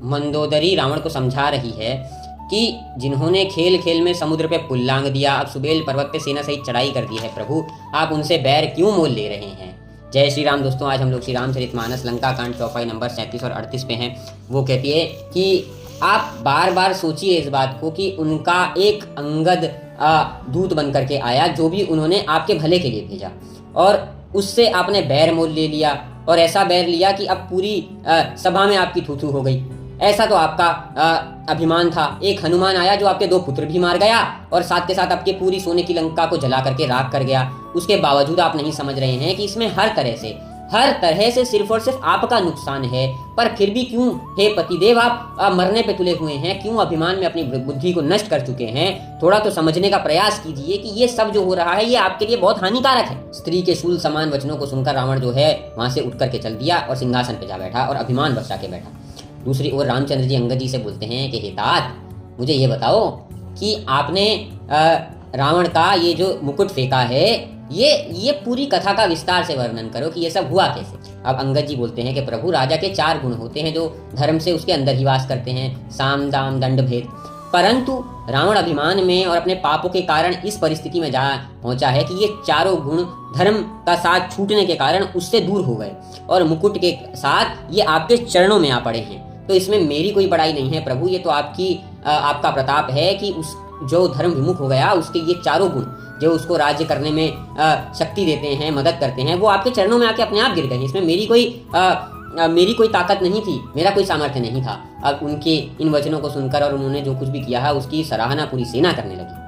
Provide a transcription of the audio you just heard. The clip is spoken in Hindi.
मंदोदरी रावण को समझा रही है कि जिन्होंने खेल खेल में समुद्र पे पुल लांघ दिया, अब सुबेल पर्वत पे सेना सहित चढ़ाई कर दी है, प्रभु आप उनसे बैर क्यों मोल ले रहे हैं। जय श्री राम। दोस्तों, आज हम लोग श्री रामचरितमानस लंका कांड चौपाई नंबर 37 और 38 पे हैं। वो कहती है कि आप बार बार सोचिए इस बात को कि उनका एक अंगद दूत बन करके आया, जो भी उन्होंने आपके भले के लिए भेजा, और उससे आपने बैर मोल ले लिया, और ऐसा बैर लिया कि अब पूरी सभा में आपकी थू थू हो गई। ऐसा तो आपका अभिमान था। एक हनुमान आया जो आपके 2 पुत्र भी मार गया और साथ के साथ आपके पूरी सोने की लंका को जला करके राख कर गया। उसके बावजूद आप नहीं समझ रहे हैं कि इसमें हर तरह से सिर्फ और सिर्फ आपका नुकसान है। पर फिर भी क्यों हे पतिदेव आप मरने पे तुले हुए हैं, क्यों अभिमान में अपनी बुद्धि को नष्ट कर चुके हैं। थोड़ा तो समझने का प्रयास कीजिए कि ये सब जो हो रहा है ये आपके लिए बहुत हानिकारक है। स्त्री के शूल समान वचनों को सुनकर रावण जो है वहां से उठ करके चल दिया और सिंहासन पे जा बैठा और अभिमान बचा के बैठा। दूसरी ओर रामचंद्र जी अंगद जी से बोलते हैं कि हे तात, मुझे ये बताओ कि आपने रावण का ये जो मुकुट फेंका है, ये पूरी कथा का विस्तार से वर्णन करो कि ये सब हुआ कैसे। अब अंगद जी बोलते हैं कि प्रभु, राजा के 4 गुण होते हैं जो धर्म से उसके अंदर ही वास करते हैं, साम दाम दंड भेद। परंतु रावण अभिमान में और अपने पापों के कारण इस परिस्थिति में जा पहुंचा है कि ये चारों गुण धर्म का साथ छूटने के कारण उससे दूर हो गए और मुकुट के साथ ये आपके चरणों में आ पड़े हैं। तो इसमें मेरी कोई बड़ाई नहीं है प्रभु, ये तो आपका प्रताप है कि उस जो धर्म विमुख हो गया उसके ये चारों गुण जो उसको राज्य करने में शक्ति देते हैं, मदद करते हैं, वो आपके चरणों में आके अपने आप गिर गए। इसमें मेरी कोई ताकत नहीं थी, मेरा कोई सामर्थ्य नहीं था। अब उनके इन वचनों को सुनकर और उन्होंने जो कुछ भी किया है उसकी सराहना पूरी सेना करने लगी।